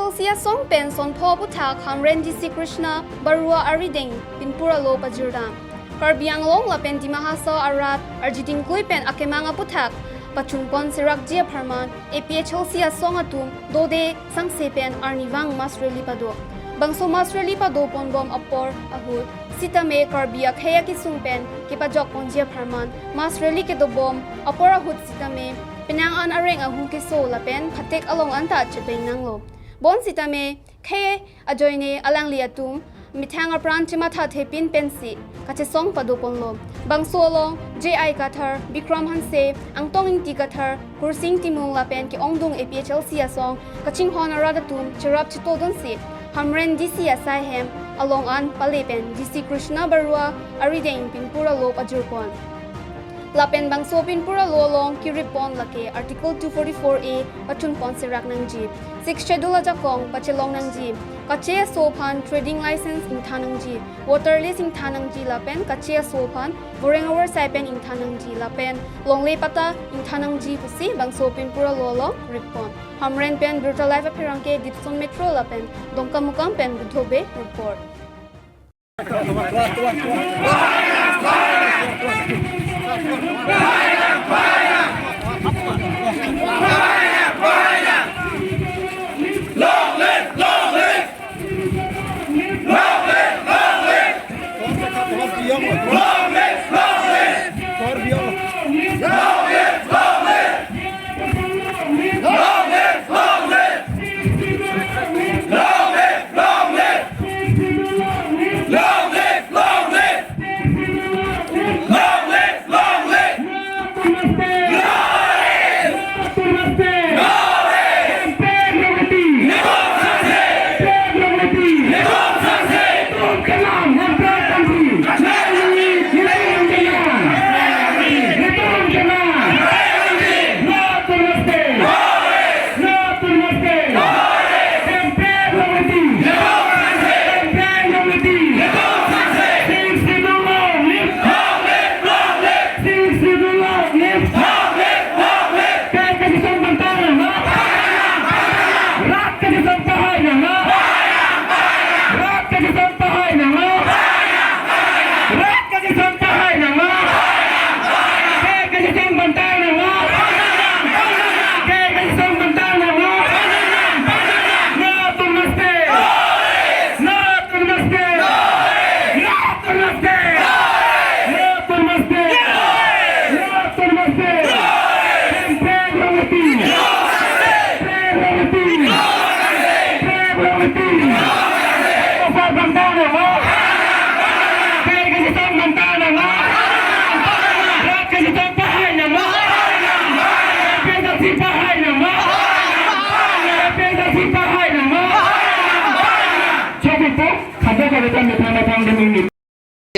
APHLC asong pen sonpho aphuthak Hamren DC Krishna Borua arideng pinpur aloh pajir Karbiang long la pen dimahasa arat arjiting kui pen akemang aphuthak pachungpon sirak jia pharman APHLC asong atum dode sangse pen arnivang masreli pado bangso masreli pado ponbom apor ahut sitame karbia khaya ki sungpen kipajok ponjia pharman masreli ke dobom apor ahut sitame Pinang an areng ahu ke so lapen phatek along anta chepeng nanglo bon sitame khe ajoine alang liatum mithang apran chima tha thepin pensi kache song padoponlo bangso long ji kathar bikram hanse angtong ing ti kathar kursing timung lapen ki ongdung APHLC asong kaching honora datum chirap chitodon si Hamren DC Hem along an palepen DC Krishna Borua arideng pinpur aloh pajir Lapen bangso pinpur aloh long kiripon lake Article 244A pachun pon sirak nang jeep 6 schedule jakong pachelong nang jeep kache sopan trading license ing thanang jeep water lease ing thanang jeep lapen kache sopan boreng over saipen ing thanang jeep lapen longle pata ing thanang jeep pusi bangso pinpur aloh long ripon Hamren pen brutal life apirangke dipson metro lapen dongkamukam pen budhobe report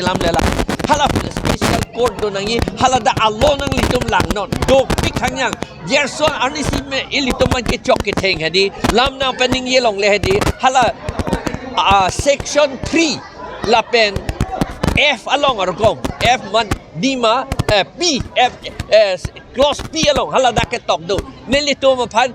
Lam lela hala special court do nangi hala da aloh nang litum lang non do pik hangyang yerson arnisi me ilitum man ke chok ke theng hadi lam na pening yelong le hadi hala section 3 la pen F along arkom F man dima P F clause P along hala da ke tok do nelitum phan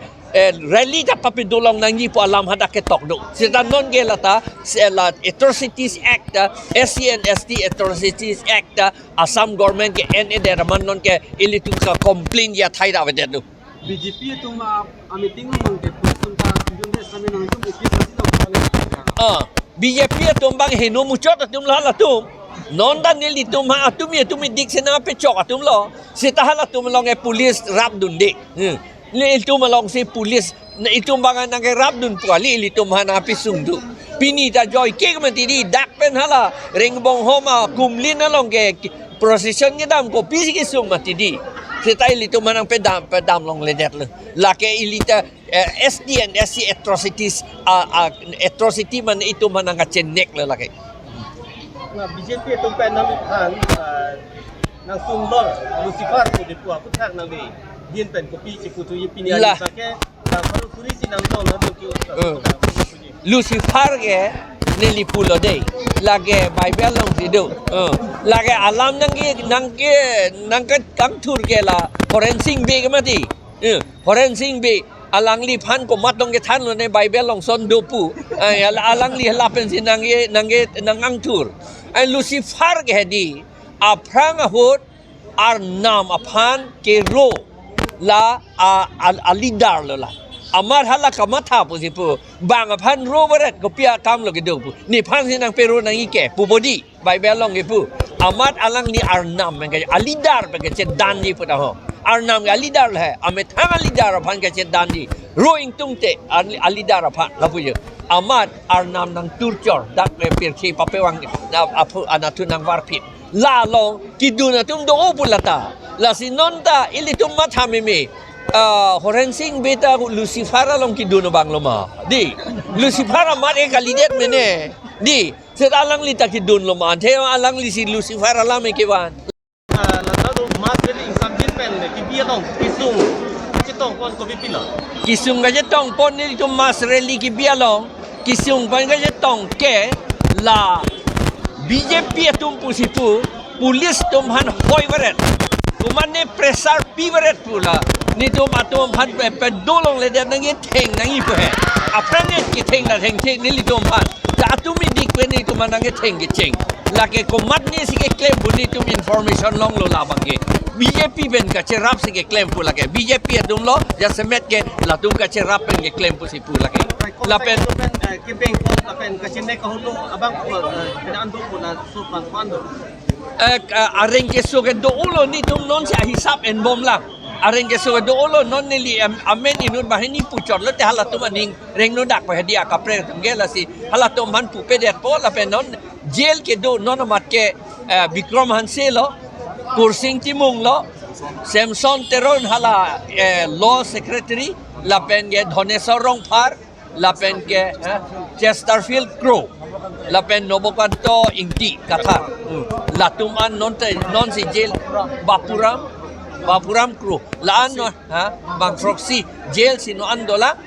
rally da papidulong nangi po alam hada ke tok do sita non gelata la atrocities act SCNST atrocities act Assam government ke NA de raman non ke ilitum ka complain ya thai da wede do BJP tu ma meeting mang ke pusum ta junde sami nang tu BJP BJP tu bang heno muchot atum la tum non dan ilitum ha atum dik sena pe chok atum lo sita hala tum long e police rap dunde itu malong si polis itu bangan nang rap dun puali itu mana pisung tu pini ta joy ke mati di dak pen hala ringbong homa kumlin along ke procession ke dam ko pisi ke sung mati di setai itu manang pedam long ledet la ke ilita SDN SC atrocities atrocity man itu manang chenek la ke na BJP tu pen nam han nang sung lor Lucifer ko de pu aphuthak nang be Yen pen kopi ciputu yipini ali sake dan baru suri sinang tol hadu ki Lucifer ke neli pulo dei lage Bible long sido lage alam nang tur ke la forensic be ke mati forensic be alang li pan ko matong ke than lo ne Bible long son dopu alang li halapen si nang angtur ai Lucifer ke hedi aprang hot ar nam apan ke ro la alidar lo la amar hala kamatha pu si pu bang apan ro beret ko pia kam lo ke dopu ni pan si nang peru nang ike pu body Bible long ke pu amat alang ni ar nam ke alidar ke dan ni pu ta ho Arnam alidar hai, ame thang alidar aphan ke cedandi, roing tungte alidar aphan lapuyo. Amat Arnam nang turcor, dak pirki papewang apu anatu nang warpit. La long kiduna tum do opulata, la sinonta ilitum mathameme. Horensing beta Lucifer long kiduna bang loma. Di Lucifer amat ek alidet mene. Di seralang lita kidun loma, anteo alang lisi Lucifer alam ekewan. Kisung ka jetong pon ni itu mas rally ki bialong kisung pan ka jetong ke la BJP tum pusipu pulis tum han hoi beret kumane presar pi beret pula ni tum atum han pe dolong le de nang theng nang i pe aprange ki theng na theng che ni tum han ta atumi dik pe ni tum nang theng ki cheng la ke komat ni si ke claim buni tum information long lo la bang ke BJP ben ka cerap si ke claim pula ke BJP adum lo ya semet ke la tum ka cerap ben ke claim pusi pula ke la pen ke beng ko la pen ka chine ka hulo abang ko pinaan do ko na so pang pando areng ke so ke do ulo ni tum non si hisap en bom lang areng ke so ke do ulo non ni li amen inut bahini pucor lo te hala tum aning reng no dak pa dia ka pre tum ge la si hala tum man pu pe det po la pen non jail ke do non mat ke Vikram Hanse lo Kursing Timung lo Samson Teron hala law secretary lapen ke Dhonesor Rongphar lapen ke Chesterfield Crow lapen Nobokanto Ingti kata latuman non si jail Bapuram Crow laan no bang proxy jail sino andola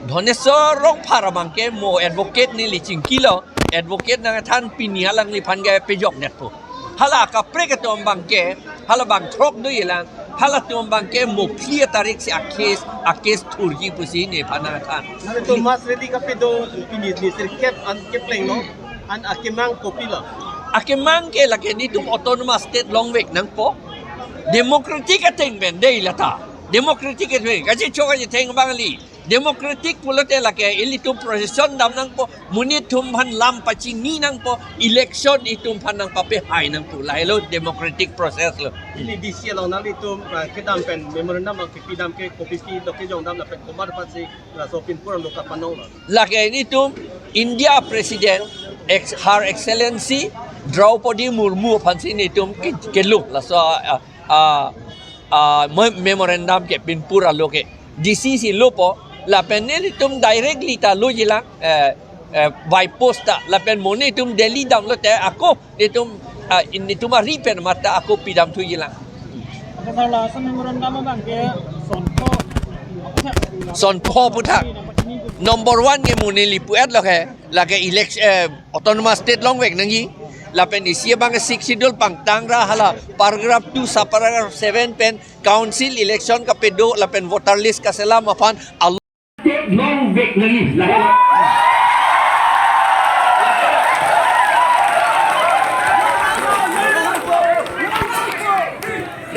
Dhonesor Rongphar bangke mo advocate ni licing kilo advocate nang than pinihalang ni pangge pejok net po hala ka preketom bangke hala bang trok do yelang hala tom bangke mo clear tarik si akes turgi pusi ne panatan to mas ready ka pedo pini ni sirkep an ke pleng no an akemang kopila akemang ke lake ni tum autonomous state long weg nang po democratic ateng ben dei lata democratic ateng ka che choka je teng bangali democratic pulote lake ilitum procession dam nang po munitum han lam pachingi nang po election itum pan nang pape hai nang po lailo democratic process lo ini disi long nang itum kedam pen memorandum ke pidam ke kopisi do ke jong dam la pen komar pasi la so pinpur lo ka panong lake initum India president her excellency Draupadi Murmu phansi nitum keluk la so memorandum ke pinpur lo ke DCC lo po la penel tum directly ta lo jila by post la pen moni tum Delhi dam lo te ako itum initum ripen mata ako pidam tu jila kalau sa memorandum bang ke sonpo puthak number 1 ke moni lipuat lo ke la ke election autonomous state long weg nangi la pen isia bang 6 schedule pang tangra hala paragraph 2 sa paragraph 7 pen council election ka pedo la pen voter list ka selam apan long weg lagi lah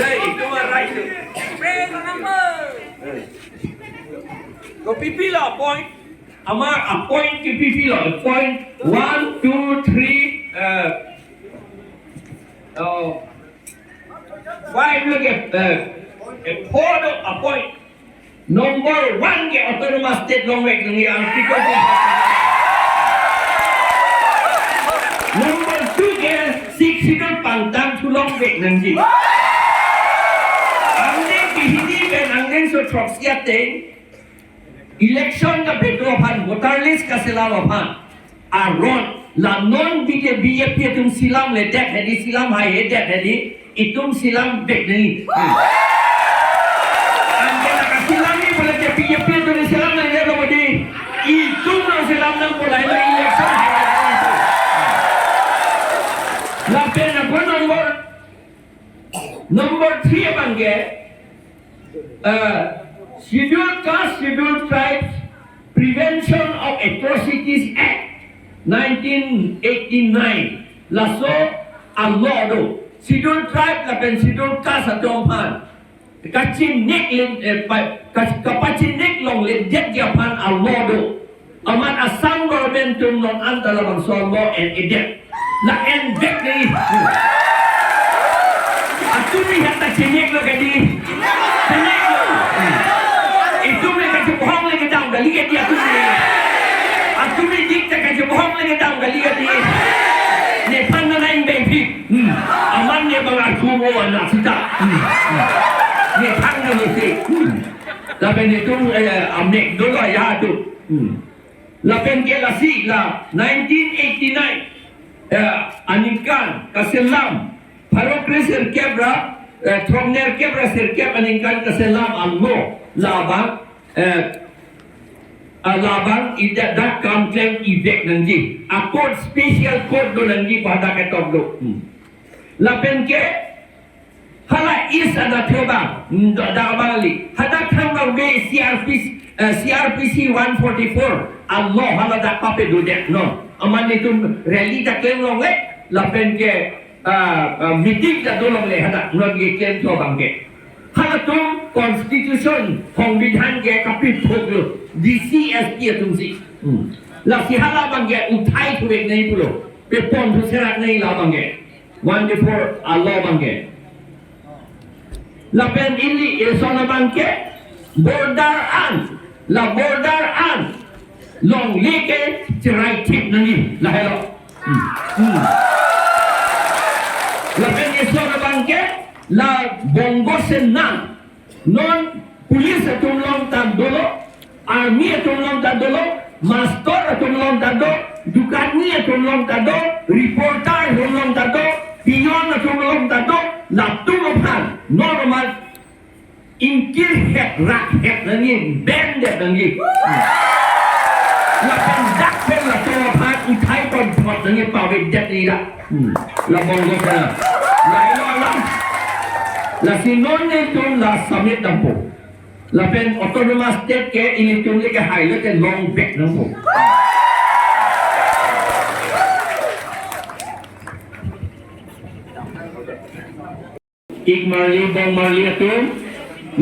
itu mah right ko pipi lah point ama point ke pipi lah point 1 2 3 why look at a photo a point number 1 ke autonomous state long weg ni artikel number 2 ke 6 sidol pangtang tulong weg nanti angin hindi ben angin so troxia teng election ka petro pan voter list ka silam pan aron la non BJP tum silam le dek hedi silam hai dek hedi itum silam weg ni silam ni boleh ke BJP tu silam na dia bodi itu na silam nang boleh la election la pena pun number 3 bangge Scheduled Caste, Scheduled Tribes Prevention of Atrocities Act 1989 laso aloh do Scheduled Tribe la pen Scheduled Caste sa tongpan kachin nek len kapachin nek long len jet japan aloh do amat asang government tum non antara bang songo and edet la en dek ni atumi hatta chenek lo gadi chenek lo itu mereka bohong lagi tahu gali dia atumi dik tak kaje bohong lagi tahu gali dia ne panna lain baby aman ne bang aku mo anak sita ne panna ni si tapi ni tu amnek dulu ya tu lapen ke lasi la 1989 anikan kaselam parokre serkebra thomner kebra serkeb anikan kaselam almo labang labang ida dak kam claim event nanti akod special code do nanti pada ketok do lapen ke hala is ada theba da bali hada thang be CRPC 144 Allah hala da pape do dek no aman itu rally da claim long le lapen ke meeting da do long le hada non ge claim to bang ke hala tu constitution hong bidhan ke kapit thok lo DCSP tung si la si hala bang ke uthai thu ek nahi pulo pe pon thu serak nahi la bang ke 144 Allah bang ke la pen ili sona bang ke border an long leke cerai tip nahi la hello la pen sona bang ke la bongo senang non pulis atum long tan dolo army atum long tan dolo master atum long tan dolo dukani atum long tan dolo reporter atum long tan dolo pion atum long tan dolo la tulopan normal inkir het rak het nani bandit nani la pendak pen la tulopan utai kon pot nani pawe jet ni la bongo sana la la sinon itu la summit nampu la pen autonomous state ke ini tu ke highlight ke long back nampu ik marli bong marli tu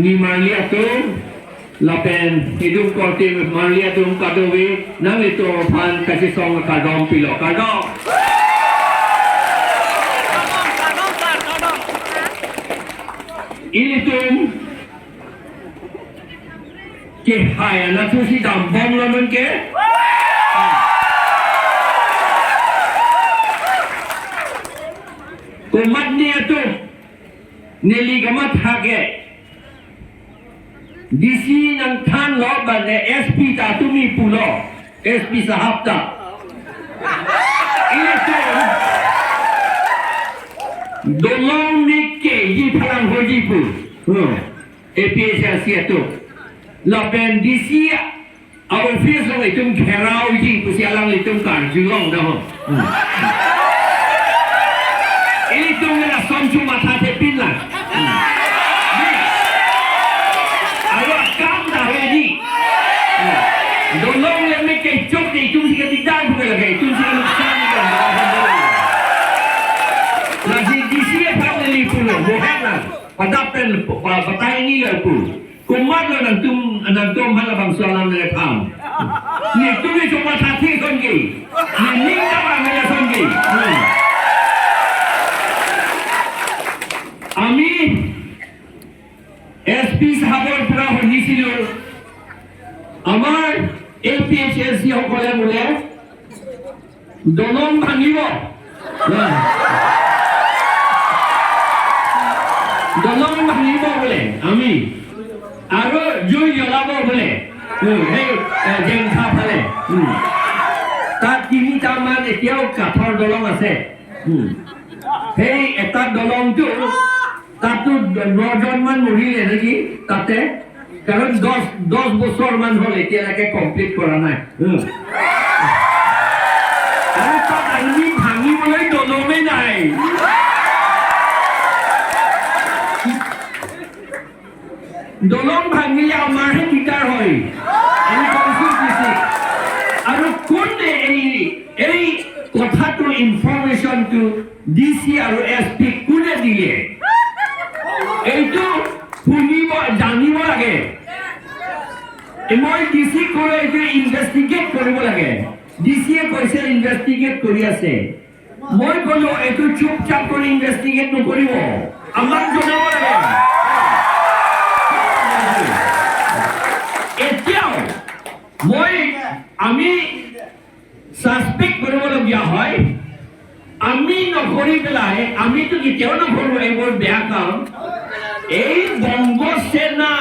ni marli tu la pen hidung korte marli tu kadowe nang itu pan kasih song kadom pilo kadom ini tu ke hai na tu si dam bom la men ke komat ni tu neli gamat hage DC nang than lo ban SP ta tu mi pulo SP sahab ta ini tu dolong ni ke ji phalang ho ji pu APHLC tu la ben DC our office lo itum kherau ji pu sialang itum kan julong dah ini tu ngela som cuma thate pin lah ayo kam dah ready dolong le me ke chok ni tu si ke tidang pu lagi tu si nuksan kan lagi DC family pulo bohana padapen patay ni le pu kumat lo nang tum hala bang soalan le tham ni tu ni cuma thate kon gi ni ning ta bang ya son gi আমি SP সাহাবৰ পৰা শুনিছিলো আমাৰ APHLC সকলে বোলে দলং ভাঙিব বোলে আমি আৰু জুই জ্বলাব বোলে সেই জেংখা ফালে তাত তিনিটামান এতিয়াও কাঠৰ দলং আছে সেই এটা দলংটো তাতো 9 জন মান মৰিলে নেকি তাতে কাৰণ 10 বছৰ মান হ'ল এতিয়ালৈকে কমপ্লিট কৰা নাই আৰু তাত আমি ভাঙিবলৈ দলঙেই নাই দলং ভাঙিলে আমাৰহে দিগদাৰ হয় আমি কৈছোঁ ডিচি আৰু কোনে এই কথাটো ইনফৰমেশ্যনটো ডিচি আৰু এছপি কোনে দিলে এইটো শুনিব জানিব লাগে মই ডিচি কৈ এইটো ইনভেষ্টিগেট কৰিব লাগে ডিচিয়ে কৈছে ইনভেষ্টিগেট কৰি আছে মই ক'লো এইটো চুপচাপ কৰি ইনভেষ্টিগেট নকৰিব আমাক জনাব লাগে এতিয়াও আমি সাসপেক্ট কৰিবলগীয়া হয় আমি নকৰি পেলাই আমিতো কেতিয়াও নকৰোঁ এইবোৰ বেয়া কাম এই বংগ সেনা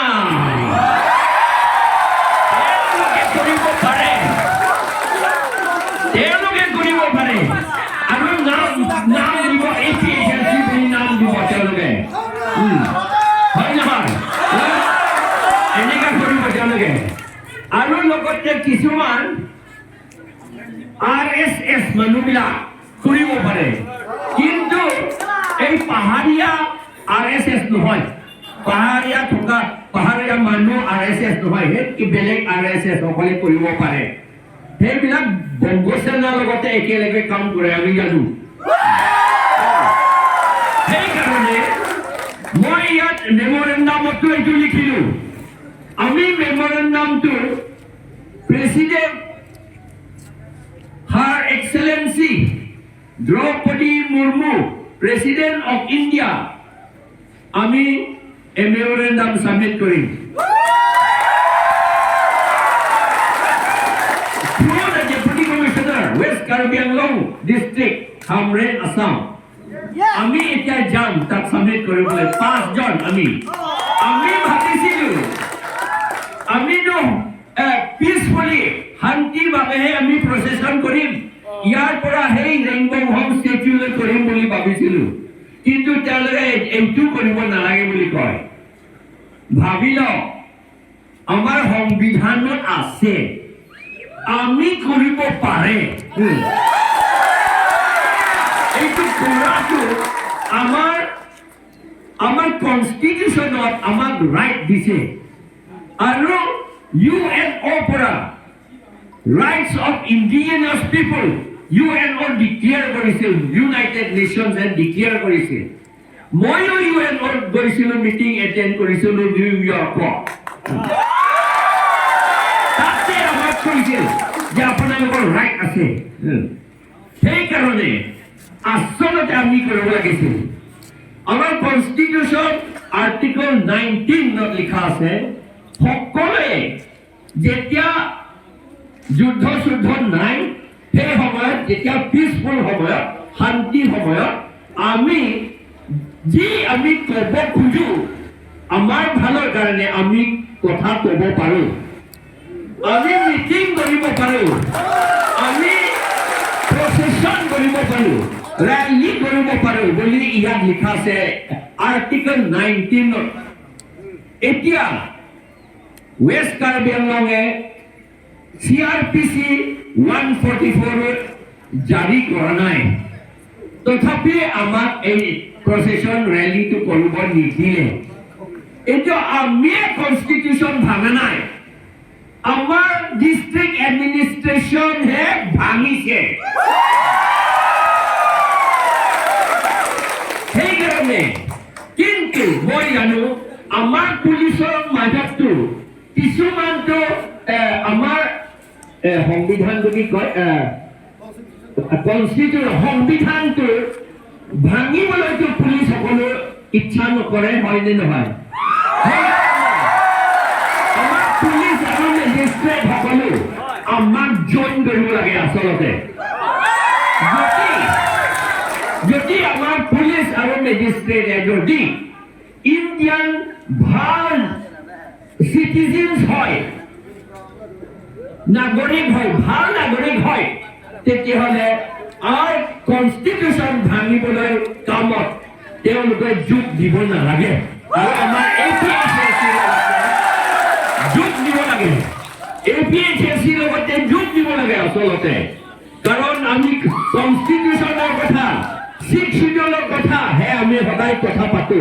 তেওঁলোকে কৰিব পাৰে আৰু নাম দিব APHLC বুলি নাম দিব তেওঁলোকে হয় নহয় এনেকা কৰিব তেওঁলোকে আৰু লগতে কিছুমান RSS মানুহবিলাক কৰিব পাৰে কিন্তু এই পাহাৰীয়া RSS নহয় পাহাৰীয়া মানুহ RSS নহয় সেই বেলেগ RSS সকলে কৰিব পাৰে সেইবিলাক বংগ সেনাৰ লগতে একেলগে কাম কৰে আমি জানো সেইকাৰণে মই ইয়াত মেমৰেণ্ডামতো এইটো লিখিলো আমি মেমৰেণ্ডামটো president Her Excellency Draupadi Murmu, President of India, আমি a memorandum submit করি through the Deputy Commissioner, West Karbi Anglong District, Hamren, Assam. আমি এতিয়া যাম তাক submit কৰিবলৈ 5 জন আমি ভাবিছিলো আমিতো peacefully শান্তিভাৱেহে আমি প্ৰচেছন কৰিম ইয়াৰ পৰা সেই ৰেইনবো হোম ষ্টেচুলৈ কৰিম বুলি ভাবিছিলো কিন্তু তেওঁলোকে এইটো কৰিব নালাগে বুলি কয় ভাবি লওক আমাৰ সংবিধানত আছে আমি কৰিব পাৰে এইটো কৰাটো আমাৰ কনষ্টিটিউশ্যনত আমাক ৰাইট দিছে আৰু UNO পৰা Rights of Indigenous People UNO declare কৰিছিল United Nations and declare কৰিছিল মইও UNO গৈছিলো মিটিং এটেন্ড কৰিছিলো নিউ ইয়ৰ্কত তাতে আমাক কৈছিল যে আপোনালোকৰ ৰাইট আছে সেইকাৰণে আচলতে আমি কৰিব লাগিছিল আমাৰ কনষ্টিটিউশ্যন আৰ্টিকল 19 লিখা আছে সকলোৱে যেতিয়া যুদ্ধ নাই সেই সময়ত যেতিয়া পিসফুল সময়ত শান্তি সময়ত আমি ক'ব খোজো আমাৰ ভালৰ কাৰণে আমি কথা ক'ব পাৰো আমি মিটিং কৰিব পাৰো আমি প্ৰচেছন কৰিব পাৰো ৰেলী কৰিব পাৰো বুলি ইয়াত লিখা আছে আৰ্টিকল 19 এতিয়া West Karbi Anglonge CRPC 144 জাৰি কৰা নাই তথাপি আমাক এই প্ৰচেছন ৰেলীটো কৰিব নিদিলে এইটো আমি কনষ্টিটিউশ্যন ভাঙা নাই আমাৰ ডিস্ট্ৰিক্ট এডমিনিষ্ট্ৰেশন হে ভাঙিছে সেইকাৰণে কিন্তু মই জানো আমাৰ পুলিচৰ মাজতো কিছুমানটো আমাৰ সংবিধান বুলি কয় কনষ্টিটিউশ্যন সংবিধানটো ভাঙিবলৈতো পুলিচ সকলো ইচ্ছা নকৰে হয়নে নহয় আমাৰ পুলিচ আৰু মেজিষ্ট্ৰেট সকলো আমাক জইন কৰিব লাগে আচলতে যদি আমাৰ পুলিচ আৰু মেজিষ্ট্ৰেটে যদি ইণ্ডিয়ান ভাল সিটিজেন্স হয় নাগরিক হয় ভাল নাগরিক হয় তেতিয়াহলে আর কনস্টিটিউশন ভাঙিবলৈ কামত তেওঁলোকে যোগ দিব নালাগে আৰু আমাৰ APHLC যোগ দিব লাগে APHLC লগতে যোগ দিব লাগে আচলতে কাৰণ আমি কনস্টিটিউশনৰ কথা 6 শিডিউলৰ কথা হে আমি সদায় কথা পাতো